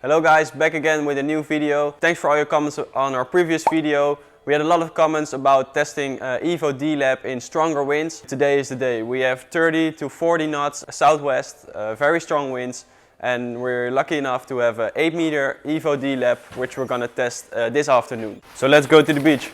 Hello guys, back again with a new video. Thanks for all your comments on our previous video. We had a lot of comments about testing Evo D lab in stronger winds. Today is the day. We have 30 to 40 knots southwest, very strong winds, and we're lucky enough to have an 8 meter Evo D lab which we're gonna test this afternoon. So let's go to the beach.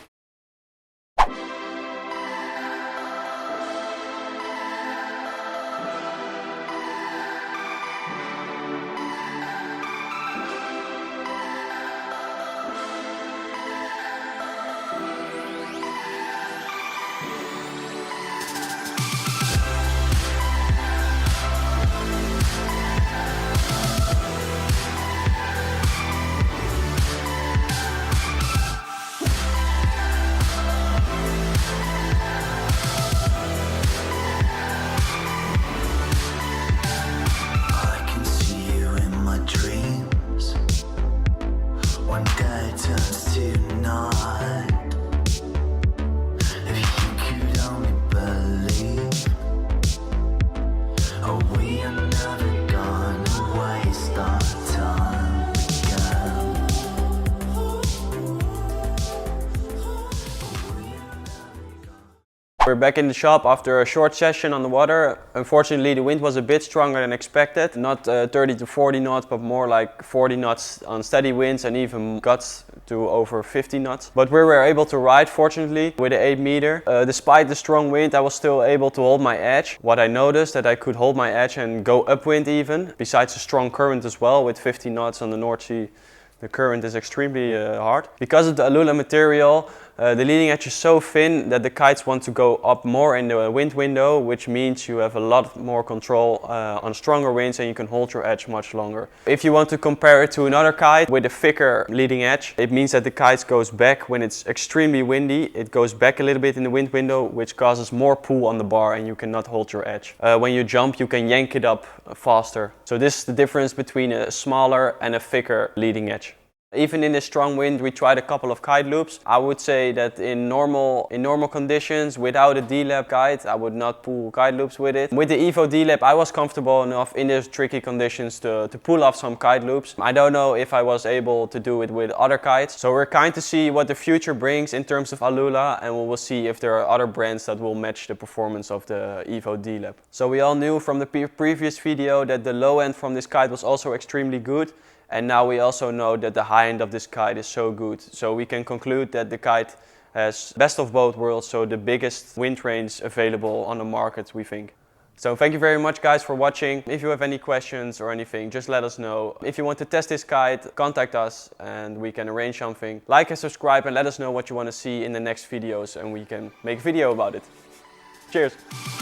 We're back in the shop after a short session on the water. Unfortunately, the wind was a bit stronger than expected. Not 30 to 40 knots, but more like 40 knots on steady winds and even gusts to over 50 knots. But we were able to ride, fortunately, with an 8 meter. Despite the strong wind, I was still able to hold my edge. What I noticed that I could hold my edge and go upwind even, besides a strong current as well with 50 knots on the North Sea. The current is extremely hard. Because of the Alula material, the leading edge is so thin that the kites want to go up more in the wind window, which means you have a lot more control on stronger winds and you can hold your edge much longer. If you want to compare it to another kite with a thicker leading edge, it means that the kite goes back when it's extremely windy. It goes back a little bit in the wind window, which causes more pull on the bar and you cannot hold your edge. When you jump, you can yank it up faster. So this is the difference between a smaller and a thicker leading edge. Even in this strong wind, we tried a couple of kite loops. I would say that in normal conditions, without a D-lab kite, I would not pull kite loops with it. With the Evo D-lab, I was comfortable enough in these tricky conditions to pull off some kite loops. I don't know if I was able to do it with other kites. So we're kind to see what the future brings in terms of Alula, and we will see if there are other brands that will match the performance of the Evo D-lab. So we all knew from the previous video that the low end from this kite was also extremely good. And now we also know that the high end of this kite is so good. So we can conclude that the kite has best of both worlds, so the biggest wind range available on the market, we think. So thank you very much guys for watching. If you have any questions or anything, just let us know. If you want to test this kite, contact us and we can arrange something. Like and subscribe and let us know what you want to see in the next videos and we can make a video about it. Cheers!